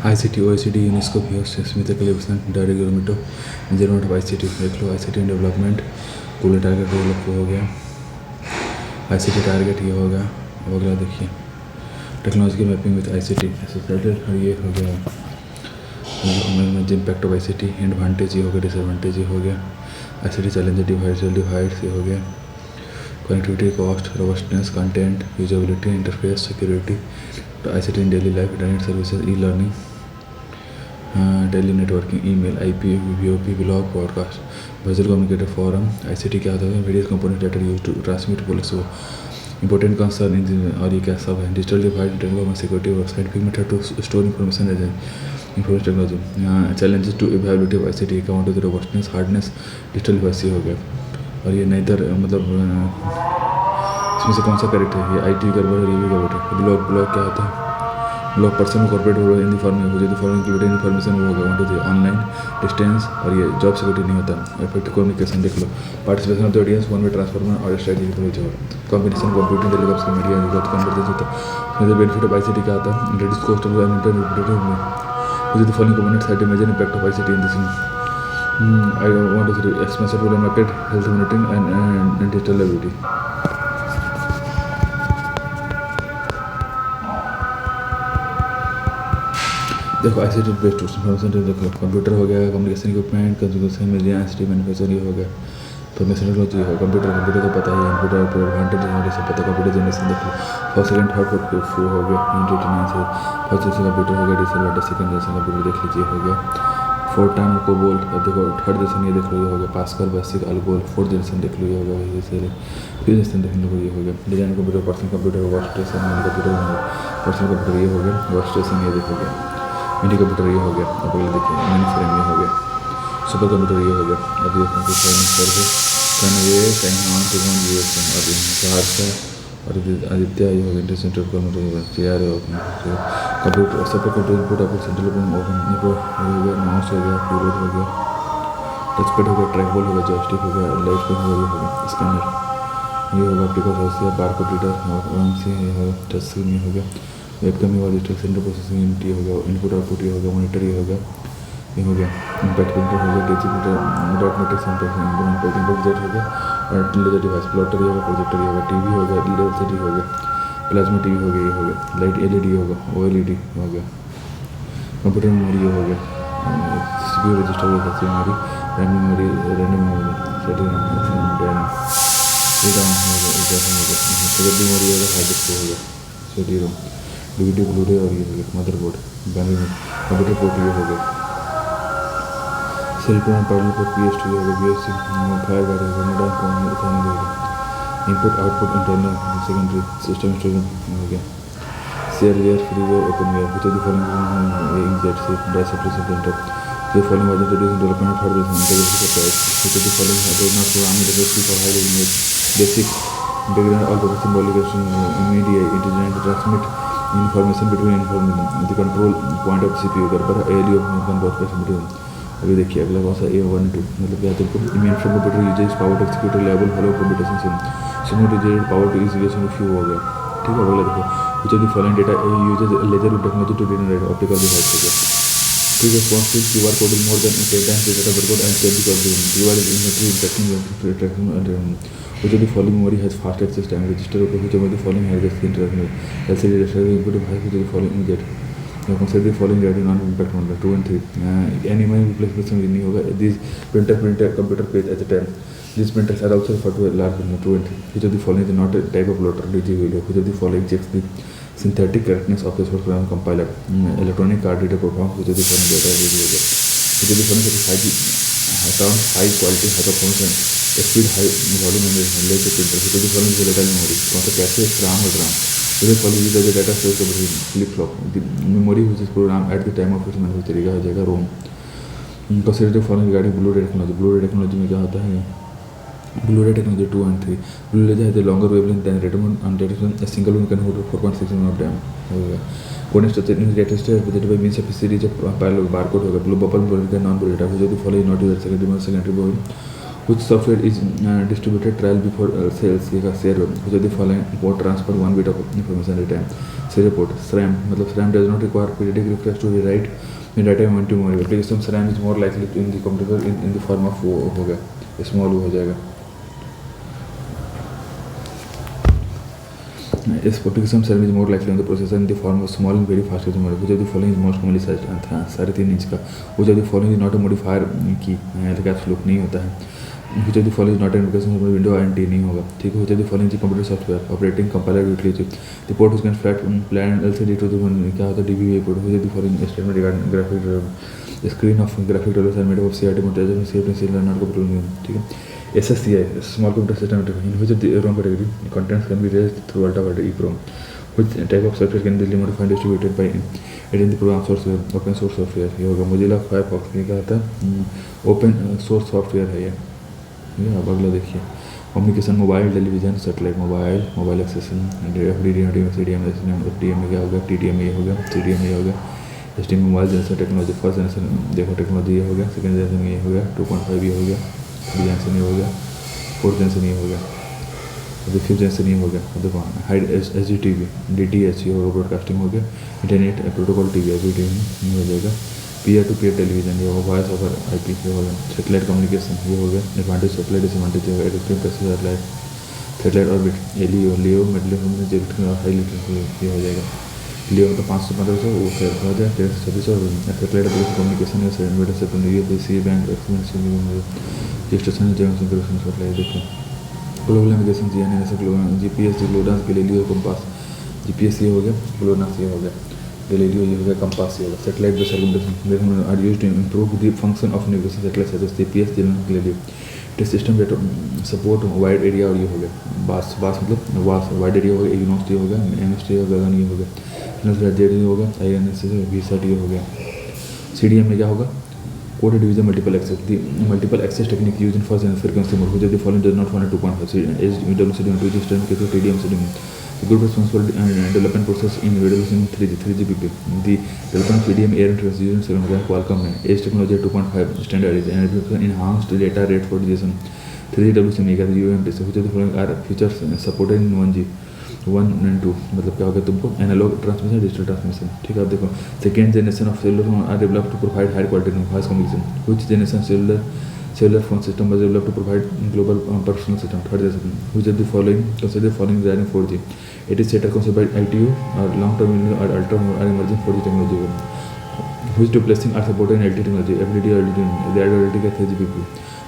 ICT OECD UNESCO भी Smith collection direct यूरोमीटो measurement of ICT देख लो। ICT डेवलपमेंट पूरे टारगेट डेवलप हो गया। ICT टारगेट ये हो गया। अब अगला देखिए टेक्नोलॉजी की मैपिंग विद ICT एसोसिएटेड ये हो गया। इम्पैक्ट ऑफ ICT एडवांटेज ये हो गया, डिसएडवांटेज ये हो गया। ICT चैलेंज डिवाइड ये हो गया। Connectivity cost robustness content usability interface security ICT in daily life internet services e learning daily networking email IP VOP blog podcast virtual communicator forum. ICT क्या होता है? Various component that are used to transmit policy important concern in और ये क्या सब है digital divide internet security और scientific method to store information information technology challenges to availability of ICT account to the robustness hardness digital device हो गया। और ये नैदर मतलब इसमें से कौन सा करेक्ट है? ये IT गड़बड़ रिव्यू गड़बड़। ब्लॉग क्या होता है? Blog person corporate in the forming हो जाए इंक्लूडिंग इन्फॉर्मेशन वो होगा 1 2 3 ऑनलाइन डिस्टेंस और ये जॉब सिक्योरिटी नहीं होता। इफेक्टिव कम्युनिकेशन देख लो। Participation of the audience one way transformer और स्ट्रेटजी जो कॉम्पिटिशन कंप्यूटिंग टेलीकॉम्स की मीडिया कन्वर्सेशन होता है। इसमें बेनिफिट ऑफ ICT क्या आता है? Reduce cost of internet with the following components had a major impact of ICT in this. I want to say expansion rural market, health monitoring, and digital ability. देखो ICT based tools information देखो computer हो गया, communication equipment, consumer media, ICT manufacturing ये हो गया। Information technology हो computer को पता है कंप्यूटर एडवांटेज जनरेशन पता कंप्यूटर जनरेशन देख लो। फर्स्ट सेकंड थर्ड फोर्थ हो गया इंटरनेट से फर्स्ट जनरेशन कंप्यूटर हो गया डिसएडवांटेज सेकंड जनरेशन कंप्यूटर देख लीजिए हो गया। फोर्थ टाइम को बोल देखो थर्ड जनरेशन ये देख लो ये हो गया पास्कल बेसिक अलगोल। फोर्थ जनरेशन देख लो ये हो गया जैसे फिफ्थ जनरेशन देख लो ये हो गया design computer personal computer work station computer personal computer ये हो गया वर्क स्टेशन ये देख हो गया मिनी कंप्यूटर ये हो गया। अब ये देखिए मिनी फ्रेम ये हो गया सुपर कंप्यूटर ये हो गया। अभी ये चाइना टिमोन US अभी बाहर का और आदित्य ये हो गया inter centre computer CR computer सब computer input output central open input हो गया माउस हो गया कीबोर्ड हो गया टच पैड हो गया ट्रैक बॉल हो गया जॉयस्टिक हो गया लाइट पेन हो गया स्कैनर ये होगा ऑप्टिकल हाउस या बारकोड रीडर और से ये हो टच स्क्रीन ये हो गया वेबकैम ये वाली सेंटर प्रोसेसिंग यूनिट ये हो गया इनपुट आउटपुट ये हो गया मॉनिटर ये हो गया इम्पैक्ट प्रिंटर हो गया गेजिंग printer dot matrix centre impact jet हो गया और लेजर डिवाइस प्लॉटर ये होगा प्रोजेक्टर ये होगा TV हो गया LCD हो गया प्लाज्मा TV हो गया ये हो गया लाइट LED होगा OLED हो गया कंप्यूटर मेमोरी ये हो गया CPU रजिस्टर हो गया memory RAM memory random memory setting secondary memory होगा हार्ड डिस्क हो गया CD-ROM DVD ब्लूरे और ये हो गया मदरबोर्ड बैनर कंप्यूटर पोर्ट ये हो गया सिलिकॉन पैनल पर PS2 हो गया BSC fire battery Canada common हो गया input output internal secondary system storage हो गया shareware freeware openware which are the following inject से deceptive printer the following was introduced in development of third integration surprise which are the following do not programming the basic for high image basic integrated all purpose symbolic media intelligent to transmit information between the control point of CPU पर ALU conversion between अभी देखिए अगला कौन सा A1 2 मतलब क्या देखो mainframe computer uses power to execute level hello computation simulated power to इजीलेशन फ्यू हो गया ठीक है। अगला देखो which of the following data uses laser technology to generate optical device हो गया ठीक है। responsive QR code is more than 10 times the data barcode and can be coded device is interacting tracking and which of the following memory has fast access time register which of the following has the interaction LCD register input device which of the following is that consider the following data non impact on the 2 and 3 any replacement नहीं होगा these printer computer page at a time these printers are also referred to a large number 2 and 3 which of the following is not a type of loader DG video which of the following checks the synthetic correctness of the source program compiler electronic card reader performs which of the following data video which of the following satisfies high quality high performance speed high volume and laser printer which of the following is volatile memory कौन सा कैसे RAM और RAM which of the following is the data storage between flip flop the memory which is programmed at the time of its manufacturing हो जाएगा ROM। consider the following regarding Blu-ray technology में क्या होता है Blu-ray technology 2 and 3 Blu-ray has a longer wavelength than Redmond and a single one can hold 4.6 mm of diameter coordinate structure in register with the means of a series of parallel barcode होगा blue bubble Blu-ray non-Blu-ray data which of the following not used secondary mode which software is distributed trial before sales ये का share which of the following port transfer 1 bit of information at a time serial port. SRAM मतलब SRAM does not require periodic refresh to rewrite when data went to memory. Application SRAM is more likely in the computer in the form of वो हो गया small हो जाएगा. इस application SRAM is more likely on the processor in the form of small and very fast memory. Which of the following is most commonly sized? 3.5 inch का. Which of the following is not a modifier की caps look नहीं होता है. Which of the following is not an application window INT नहीं होगा. ठीक है. Which of the following is computer software operating compiler utility. The port which can flat plan LCD to the क्या होता है DVI port. Which of the following statement regarding graphic screen of graphic developers are made of CRT monitors saved in serial not computer. ठीक है. SSCI small computer system in which of the ROM category contents can be raised through Alta or EEPROM. Which type of software can be modified distributed by it in the program software open source software. ये होगा Mozilla Firefox में क्या आता है open source software है ये. अब अगला देखिए communication mobile television satellite mobile एक्सेसन FDM क्या होगा TDM ये होगा CDM ये होगा HDMI mobile generation technology first generation देखो टेक्नोलॉजी ये हो गया सेकंड जनरेशन ये हो गया 2.5 ये हो गया थर्ड जनरेशन ये हो गया फोर्थ जनरेशन ये हो गया अभी फिफ्थ जनरेशन ये हो गया देखो हाइड HDTV DTH ये होगा ब्रॉडकास्टिंग हो गया इंटरनेट प्रोटोकॉल TV HDTV हो जाएगा पीयर टू पीयर टेलीविजन ये होगा वॉइस ओवर IP ये होगा सेटेलाइट कम्युनिकेशन ये हो गया एडवांटेज सेटेलाइट डिसएडवांटेज है एडिक्टिव पैसेंजर सेटेलाइट ऑर्बिट लियो मिडिल हाई ये हो जाएगा लियो तो 500-1500 वो फिर हो जाए 150-2600 सेटेलाइट कम्युनिकेशन से सी बैंक स्टेशन सेटेलाइट देखो global navigation GPS GLONASS Galileo compass GPS ये हो गया ग्लोनास ये हो गया गैलीलियो ये हो गया कंपास ये हो गया satellite based circulation are used to improve the function of navigation satellite such as GPS Galileo it is system that support wide area और ये हो गया बास मतलब वाइड एरिया हो गया यूनिवर्सिटी हो गया एमएसटी हो गया ये हो गया जेड ये हो गया INS VSAT ये हो गया CDM में क्या होगा coded division multiple access technique used in first and frequency mode which of the following does not follow 2.5 HWCD to system के तो TDM CDM the group responsible development process in reducing 3GPP the development CDM air interface using second Qualcomm है edge technology 2.5 standard is and enhanced data rate for DSM 3GWC में क्या UMTS which of the following are features supported in 1G 1 and 2 मतलब क्या होगा तुमको analogue transmission digital transmission ठीक है आप देखो second generation of cellular are developed to provide high quality voice communication which generation cellular phone system was developed to provide global personal system third generation which of the following consider following regarding 4G it is set concept by ITU or long term or ultra or emerging 4G technology which replacing are supported in LTE technology FDD or LTE they are already get 3GPP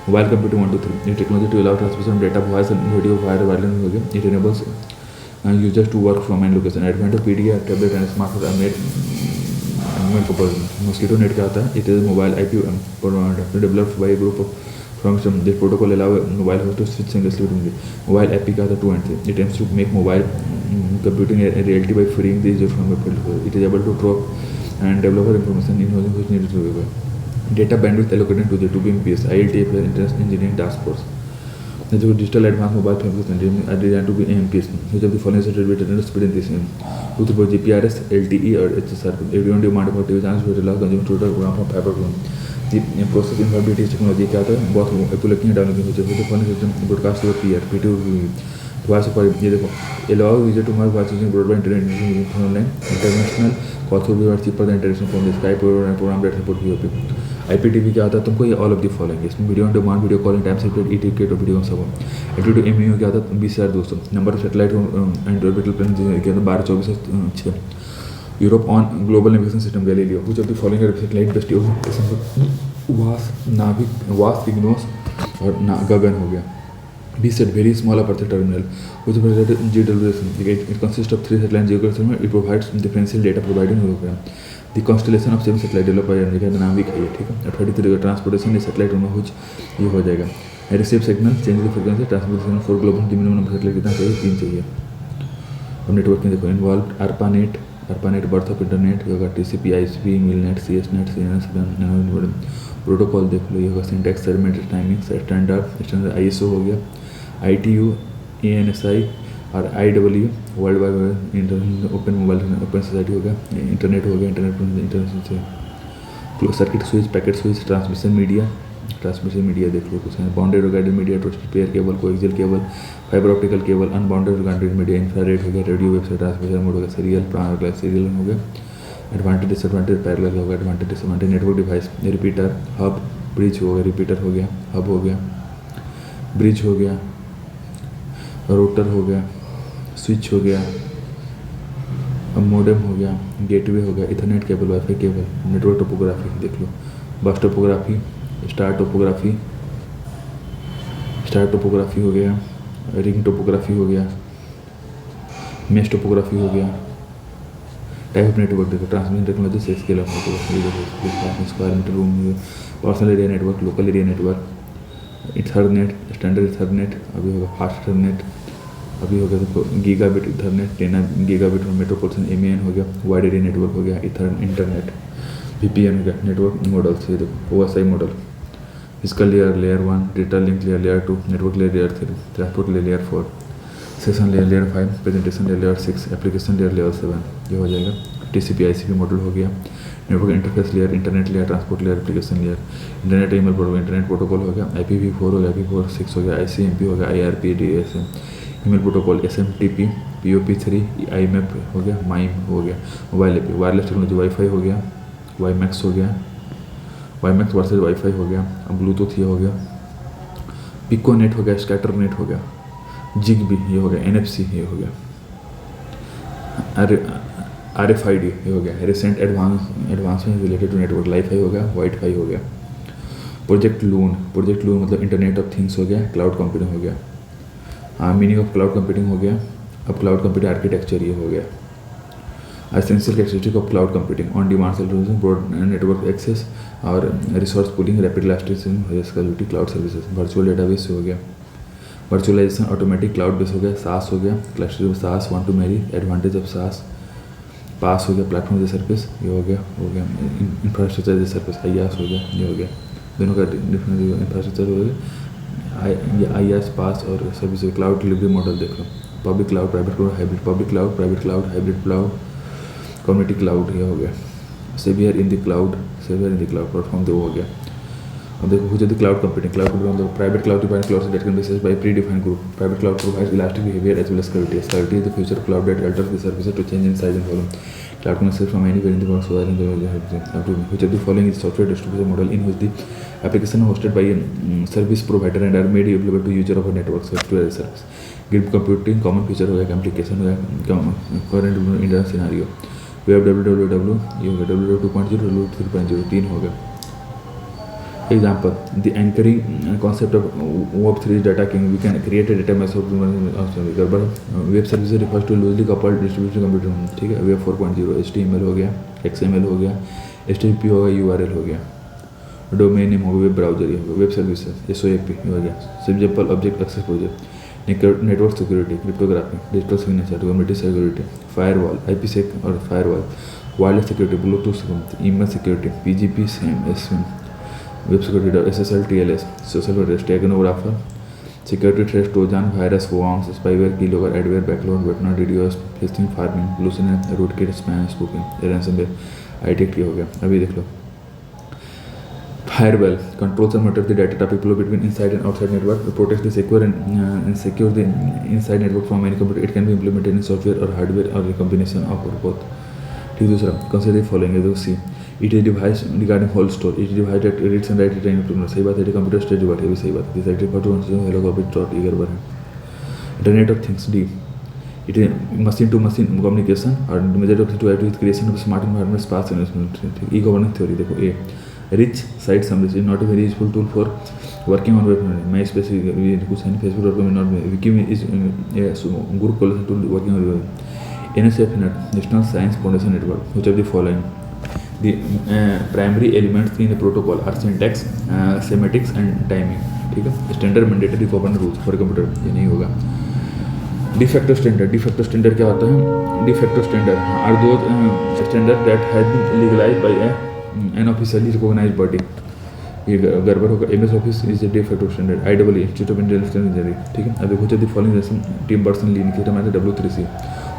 mobile computing 1 to 3 the technology to allow transmission of data voice and video via wireless हो गया it enables users to work from any location advantage PDA tablet and smartphone are made mosquito net क्या होता है it is mobile IP developed by a group of from this protocol allow mobile host to switch seamlessly between mobile IP का होता है 2 and 3 it aims to make mobile computing a reality by freeing the user from a field it is able to drop and developer information in which needed to be data bandwidth allocated to the 2 Mbps ILTF International Engineering Task Force the digital advanced mobile phone are designed to be AMPS which of the following is related to speed in this 2 GPRS LTE or HSR everyone demand about TV channels will allow consumer to program from fiber to the process involved is technology क्या होता है बहुत एपुलेकिंग डालने की वजह से phone system broadcast over PR P2 voice पर ये देखो allow user to move watching broadband internet online international call through the cheaper than international phone Skype program that support VoIP IPTV क्या होता है तुमको ये ऑल ऑफ द फॉलोइंग इसमें video on demand video calling time separate ईटीकेट और video on सब attitude MAU क्या होता है 20,200 number of satellite and orbital plane क्या होता है 12-24 Europe on global navigation system Galileo which of the following are satellite based was NavIC वास इग्नोस और गगन हो गया B set very small aperture terminal which is related GWS it consists of 3 satellite geographical it provides differential data providing hologram the constellation of 7 satellite developed by America the नाविक है ठीक है 33 transportation इस satellite में कुछ ये हो जाएगा receive signal change the frequency transmission for global minimum number satellite कितना चाहिए 3 चाहिए अब नेटवर्किंग देखो involve ARPANET birth of internet होगा TCP ISP मिलनेट CSNet CNS protocol देख लो ये होगा syntax segmented timing standard ISO हो गया ITU ANSI और IEEE world wide internet open mobile open society हो गया इंटरनेट हो गया इंटरनेट से circuit switch packet switch transmission media transmission media देख लो कुछ है, bounded guided media, twisted pair cable, coaxial cable, fibre optical cable, unbounded guided media, infrared हो गया, रेडियो वेव से ट्रांसमिशन मोड हो गया, सीरियल हो गया, एडवांटेज डिसएडवांटेज पैरेलल हो गया, advantage disadvantage network device, repeater, hub, bridge हो गया, रिपीटर हो गया, हब हो गया, ब्रिज हो गया, रोटर हो गया, स्विच हो गया, मोडेम हो गया, गेटवे हो गया, Ethernet cable, wifi cable, network topography देख लो, बस टोपोग्राफी, स्टार टोपोग्राफी हो गया, रिंग टोपोग्राफी हो गया, मेश टोपोग्राफी हो गया, टाइप ऑफ नेटवर्क देखो, ट्रांसमिशन टेक्नोलॉजी से scale of network, square metre room, personal area network, local area network, Ethernet, standard Ethernet, अभी होगा फास्ट इथरनेट, अभी हो गया देखो गीगाबिट इथरनेट, 10 गीगाबिट मेट्रोपोलिटन एमएएन हो गया, वाइड एरिया नेटवर्क हो गया, इंटरनेट, वीपीएन हो गया, नेटवर्क मॉडल्स ये देखो, OSI model, physical layer 1, data link layer 2, network layer 3, transport layer 4, session layer 5, presentation layer 6, application layer 7, ये हो जाएगा। टीसीपी आईसीपी मॉडल हो गया, network interface layer, internet layer, transport layer, application layer, internet email protocol, internet protocol हो गया, IPv4 हो गया, IPv6 हो गया, ICMP हो गया, IRP, DSM, email protocol, SMTP, POP3, IMAP हो गया, MIME हो गया, mobile app, wireless technology, wifi हो गया, WiMAX हो गया, WiMAX वर्सेज वाईफाई हो गया, ब्लूटूथ ये हो गया, पिकोनेट हो गया, स्कैटर नेट हो गया, जिगबी ये हो गया, NFC ये हो गया, RFID ये हो गया, recent advancement related to network, LiFi हो गया, वाईफाई हो गया, प्रोजेक्ट लून मतलब इंटरनेट ऑफ थिंग्स हो गया, क्लाउड कंप्यूटिंग हो गया, मीनिंग ऑफ क्लाउड कंप्यूटिंग हो गया, अब क्लाउड कंप्यूटिंग आर्किटेक्चर ये हो गया, essential characteristic of cloud computing, on demand services, broad network access और resource pooling, rapid elasticity, scalability, cloud services, virtual database हो गया, वर्चुअलाइजेशन, ऑटोमेटिक क्लाउड बेस हो गया, सास हो गया, क्लस्टर सास, one two many, advantage of सास, पास हो गया, प्लेटफॉर्म एज सर्विस ये हो गया, इंफ्रास्ट्रक्चर एज सर्विस, IaaS हो गया, ये हो गया, दोनों का डिफरेंस इंफ्रास्ट्रक्चर हो गया, IaaS पास और सर्विस, क्लाउड डिलीवरी मॉडल देख लो, public cloud, private cloud, hybrid, public cloud, private cloud, hybrid cloud, community cloud ये हो गया, saviour in the cloud platform दो हो गया। अब देखो कुछ क्लाउड कंप्यूटिंग मतलब private cloud defined cloud that can be accessed by predefined group, private cloud provides elastic behaviour as well as scalability is the future cloud that alters the services to change in size and volume. Cloud can access from anywhere in the world, so that which of the following is software distribution model in which the application are hosted by a service provider and are made available to user of a network software as a service. Grid computing common feature हो गया, application हो गया, current Indian scenario, web www ये हो गया, www 2.0 www 3.0 3 हो गया। Example, the anchoring concept of Web3 data king, we can create a data mesh of web services refers to loosely coupled distributed computer, ठीक है। Web 4.0 HTML हो गया, XML हो गया, HTTP हो गया, URL हो गया, डोमेन नेम हो गया, वेब ब्राउजर ये हो गया, वेब सर्विसेज SOAP हो गया, simple object access project, network security, cryptography, digital signature, community security, firewall, IPsec और firewall, wireless security, Bluetooth security, email security, PGP SIM, web security, SSL TLS, social steganographer, security threat, trojan, virus, worms, spyware, keylogger, adware, backload, वेटनर, DDoS, phishing, pharming, ब्लूसिनेट, rootkit, spam, spoofing, ransomware, ITEC हो गया। अभी देख लो firewall controls and monitors the data traffic flow between inside and outside network, protects the secure the inside network from any computer. It can be implemented in software or hardware or a combination of both. ठीक, दूसरा consider the following, ये देखो C, it is device regarding whole store, it is device that reads and writes data in, सही बात है, computer stage device है भी सही बात है, this refer to hello corporate dot ये गड़बड़ है। Internet of things D, it is machine to machine communication और major of to with creation of smart environment, sparse investment। E governance theory देखो A, rich site summaries is not a very useful tool for working on web. मैं specific कुछ है Facebook dot com not Vicky is good coalition tool working on web. NSF national science foundation network, which of the following the primary elements in the protocol are syntax, semantics and timing, ठीक है। Standard mandatory common rules for computer, ये नहीं होगा। De facto standard क्या होता है? De facto standard are those standard that has been legalized by an officially recognized body. ये गड़बड़ होगा। MS office is a de facto standard, IEEE institute of intelligence engineering, ठीक है। अभी कुछ the following team person lead किया हमारे W3C,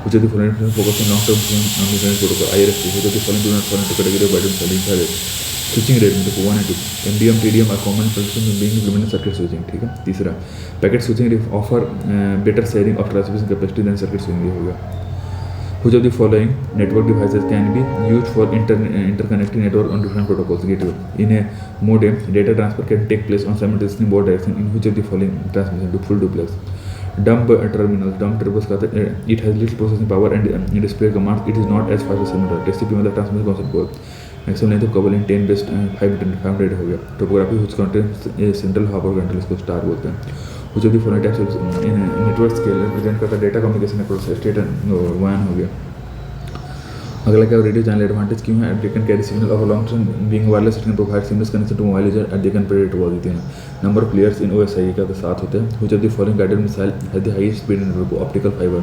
which of the following focus on long-term protocol, IRFC, which of the following do not fall into category of items selling service, switching rate देखो 1 and 2, MDM TDM are common practices in being implemented circuit switching, ठीक है। तीसरा packet switching offer better sharing of transmission capacity than circuit switching, ये हो गया। Which of the following network devices can be used for interconnecting network on different protocols? Gateway. In a modem, data transfer can take place on simultaneously both directions. In which of the following transmission to full duplex? Dumb terminals. Dumb turbos का it has little processing power and display commands. It is not as fast as similar. TCP में the transmission concept both. Maximum length of cable in 10 best 500 हो गया। Topography which contains a central hub और control इसको star बोलते हैं। Which of the following types of network scale represent करता है data communication network से स्टेट WAN हो गया। अगला क्या रेडियो चैनल एडवांटेज क्यों है? They can carry signal of long term being wireless, it can provide seamless connection to mobile user and they can predict wall देते हैं। Number of players in OSI का तो 7 होते हैं। Which of the following guided missile has the highest speed network optical fibre?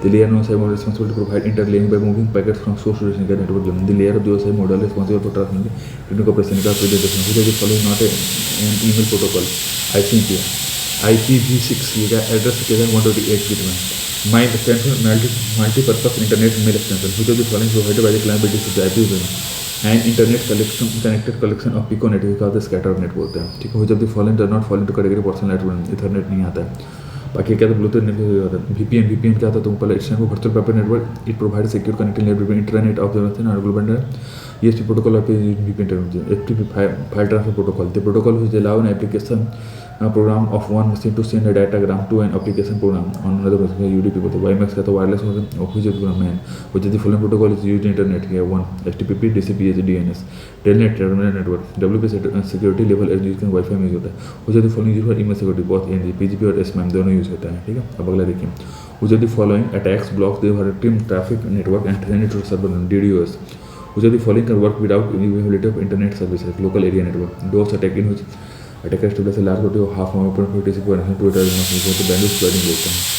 The layer on OSI model responsible to provide interlink by moving packets from source to destination network zone. The layer of the OSI model responsible for transmitting technical operation का prediction. Which of the following not an email protocol? IPv6 ये का address के 128 bit में। Mind stand for multipurpose internet mail extension. Which of the following provided by the client by TCP/IP and internet connected collection of pico network का scatter net बोलते हैं, ठीक है। Which of the following does not fall into category personal network? Ethernet नहीं आता है। बाकी क्या तो ब्लूटूथ नेटवर्क होता है। VPN क्या होता है? तुम पहले इट्स को virtual private network, it provide secure connecting net between internet of the thing और global net. ESP protocol of VPN FTP file transfer protocol, the protocol which allow an application program of one machine to send a datagram to an application program on another machine, UDP बोलते हैं। WiMAX का तो wireless which is man, which is the following protocol is used in internet है 1 HTTP DCP DNS। Telnet terminal network, WP security level as use wifi में use होता है। which of the following use for email security? बहुत PGP और SMAM दोनों use होता है, ठीक है। अब अगला देखिए, which of the following attacks blocks the victim traffic network and send it to server DDoS? which of the following can work without availability of internet services? Local area network, DOS attack in which attacker establishes a large quantity of half-hour TCP connection to a terminal, तो bandwidth spreading बोलते हैं।